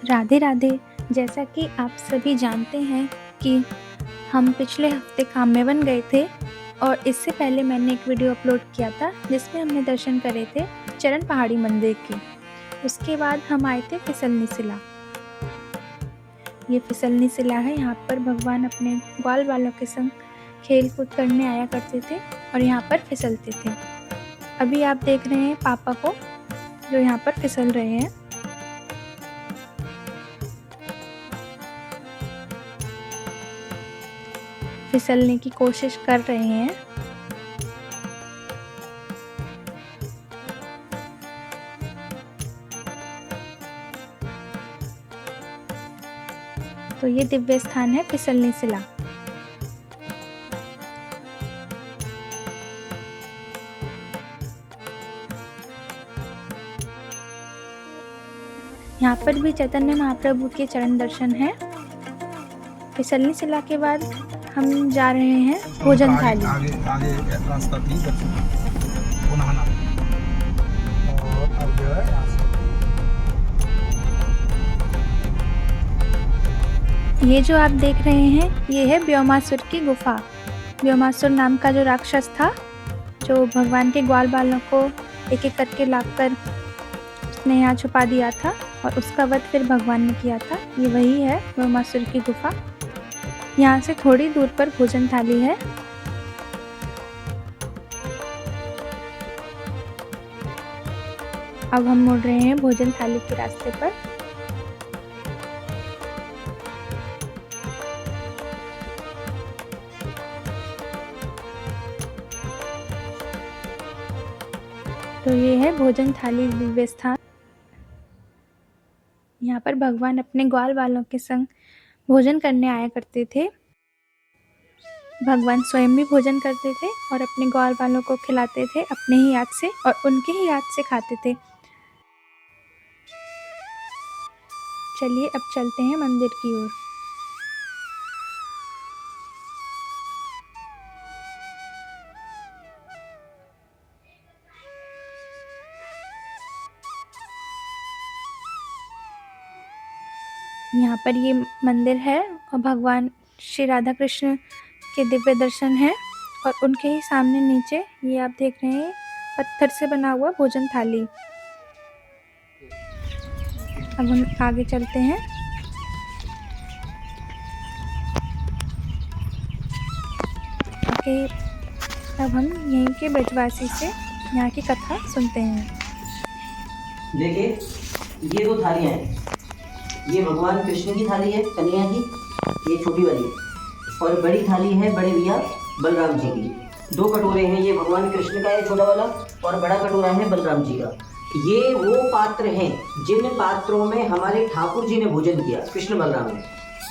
राधे राधे। जैसा कि आप सभी जानते हैं कि हम पिछले हफ्ते काम्यावन गए थे और इससे पहले मैंने एक वीडियो अपलोड किया था जिसमें हमने दर्शन करे थे चरण पहाड़ी मंदिर के। उसके बाद हम आए थे फिसलनी शिला। ये फिसलनी शिला है। यहाँ पर भगवान अपने ग्वाल बालों के संग खेल कूद करने आया करते थे और यहाँ पर फिसलते थे। अभी आप देख रहे हैं पापा को जो यहाँ पर फिसल रहे हैं। फिसलने की कोशिश कर रहे हैं। तो ये दिव्य स्थान है फिसलनी शिला। यहाँ पर भी चैतन्य महाप्रभु के चरण दर्शन है। फिसलनी शिला के बाद हम जा रहे हैं भोजन थाली। आगे रास्ता थी पुनः ना और अब जो है यहाँ से ये जो आप देख रहे हैं ये है व्योमासुर की गुफा। व्योमासुर नाम का जो राक्षस था जो भगवान के ग्वाल बालों को एक एक करके लाकर उसने यहाँ छुपा दिया था और उसका वध फिर भगवान ने किया था। ये वही है व्योमासुर की गुफा। यहाँ से थोड़ी दूर पर भोजन थाली है। अब हम मुड़ रहे हैं भोजन थाली के रास्ते पर। तो ये है भोजन थाली दिव्य स्थान। यहाँ पर भगवान अपने ग्वाल बालों के संग भोजन करने आया करते थे। भगवान स्वयं भी भोजन करते थे और अपने ग्वाल बालों को खिलाते थे अपने ही हाथ से और उनके ही हाथ से खाते थे। चलिए अब चलते हैं मंदिर की ओर। यहाँ पर ये मंदिर है और भगवान श्री राधा कृष्ण के दिव्य दर्शन है और उनके ही सामने नीचे ये आप देख रहे हैं पत्थर से बना हुआ भोजन थाली। अब हम आगे चलते हैं। ओके, अब हम यहीं के ब्रजवासी से यहाँ की कथा सुनते हैं। देखिए ये दो थालियाँ हैं। ये भगवान कृष्ण की थाली है कन्हैया की, ये छोटी वाली है, और बड़ी थाली है बड़े भैया बलराम जी की। दो कटोरे हैं, ये भगवान कृष्ण का है छोटा वाला और बड़ा कटोरा है बलराम जी का। ये वो पात्र हैं जिन पात्रों में हमारे ठाकुर जी ने भोजन किया। कृष्ण बलराम ने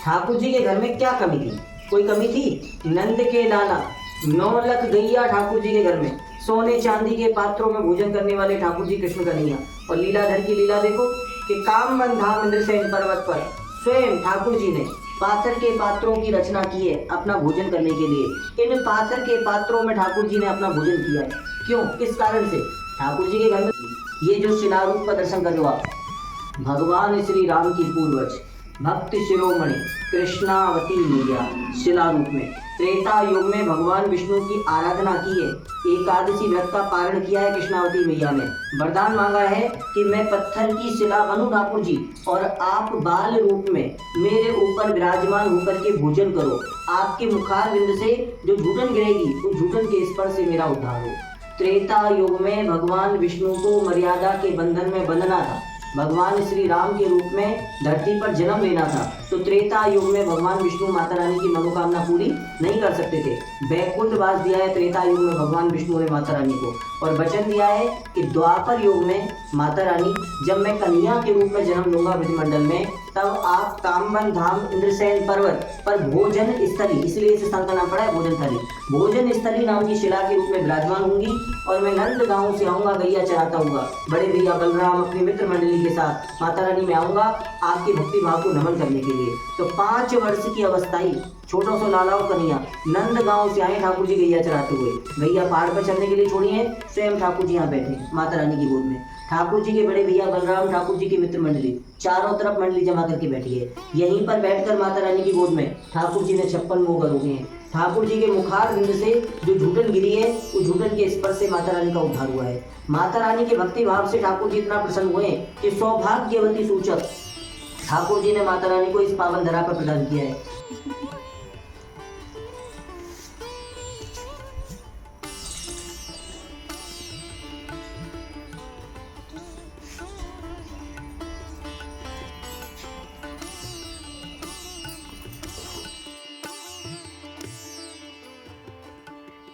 ठाकुर जी के घर में क्या कमी थी? कोई कमी थी? नंद के लाला 9 लाख गैया ठाकुर जी के घर में, सोने चांदी के पात्रों में भोजन करने वाले ठाकुर जी कृष्ण कन्हैया। और लीलाधर की लीला देखो कि कामवन धाम इंद्रसेन पर्वत पर स्वयं ठाकुर जी ने पाथर के पात्रों की रचना की है अपना भोजन करने के लिए। इन पाथर के पात्रों में ठाकुर जी ने अपना भोजन किया है। क्यों? किस कारण से? ठाकुर जी के घर में ये जो शिलारूप का दर्शन कर लो आप, भगवान श्री राम की पूर्वज भक्त शिरोमणि कृष्णावती मैया शिलारूप में त्रेता युग में भगवान विष्णु की आराधना की है। एकादशी व्रत का पारण किया है कृष्णावती मैया ने। वरदान मांगा है कि मैं पत्थर की शिला बनूं ठाकुर जी और आप बाल रूप में मेरे ऊपर विराजमान होकर के भोजन करो। आपके मुखारविंद से जो झूठन गिरेगी उस झूठन के स्पर्श से मेरा उद्धार हो। त्रेता युग में भगवान विष्णु को मर्यादा के बंधन में बंधना था। भगवान श्री राम के रूप में धरती पर जन्म लेना था, तो त्रेता युग में भगवान विष्णु माता रानी की मनोकामना पूरी नहीं कर सकते थे। वैकुंठवास दिया है त्रेता युग में भगवान विष्णु ने माता रानी को, और वचन दिया है कि द्वापर युग में माता रानी जब मैं कन्हैया के रूप में जन्म लूंगा ब्रजमंडल में, तब आप कामवन धाम इंद्रसेन पर्वत पर भोजन स्थली, इसलिए इस स्थान का नाम पड़ा है भोजन स्थली, भोजन स्थली नाम की शिला के रूप में विराजमान होंगी। और मैं नंद गांव से आऊंगा, गैया चराता हुआ बड़े भैया बलराम अपनी मित्र मंडली के साथ माता रानी में आऊंगा आपकी भक्ति भाव को नमन करने के लिए। तो 5 वर्ष की अवस्था ही छोटो सो लालाओ कन्हैया नंद गांव से आए ठाकुर जी गैया चराते हुए। गैया पहाड़ पर चलने के लिए छोड़ी है, स्वयं ठाकुर जी यहाँ बैठे माता रानी की गोद में। ठाकुर जी के बड़े भैया बलराम, ठाकुर जी की मित्र मंडली, चारों तरफ मंडली जमा करके बैठी है। यहीं पर बैठकर माता रानी की गोद में ठाकुर जी ने 56 मोह रोके हैं। ठाकुर जी के मुखार बिंद से जो झूठन गिरी है, उस झूठन के स्पर्श से माता रानी का उद्धार हुआ है। माता रानी के भक्ति भाव से ठाकुर जी इतना प्रसन्न हुए कि सौभाग्यवती सूचक ठाकुर जी ने माता रानी को इस पावन धरा पर प्रदान किया है।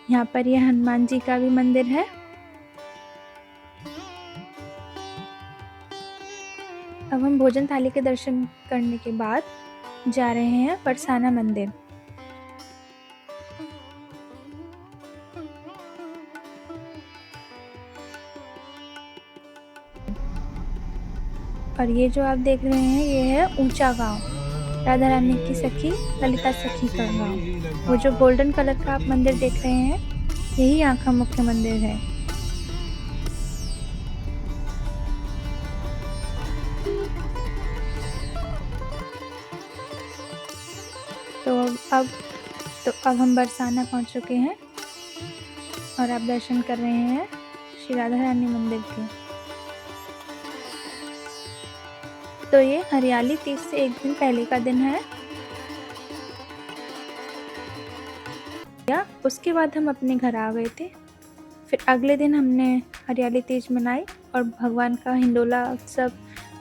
यहाँ पर यह हनुमान जी का भी मंदिर है। अब हम भोजन थाली के दर्शन करने के बाद जा रहे हैं बरसाना मंदिर। और ये जो आप देख रहे हैं ये है ऊंचा गांव, राधा रानी की सखी ललिता सखी का गांव। वो जो गोल्डन कलर का आप मंदिर देख रहे हैं यही यहाँ का मुख्य मंदिर है। तो अब हम बरसाना पहुँच चुके हैं और आप दर्शन कर रहे हैं श्री राधा रानी मंदिर के। तो ये हरियाली तीज से एक दिन पहले का दिन है। उसके बाद हम अपने घर आ गए थे। फिर अगले दिन हमने हरियाली तीज मनाई और भगवान का हिंडोला उत्सव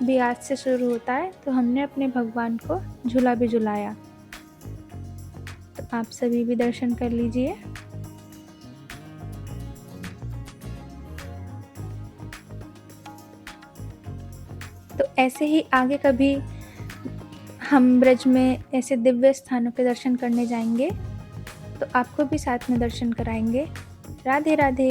भी आज से शुरू होता है, तो हमने अपने भगवान को झूला भी झुलाया। तो आप सभी भी दर्शन कर लीजिए। तो ऐसे ही आगे कभी हम ब्रज में ऐसे दिव्य स्थानों के दर्शन करने जाएंगे तो आपको भी साथ में दर्शन कराएंगे। राधे राधे।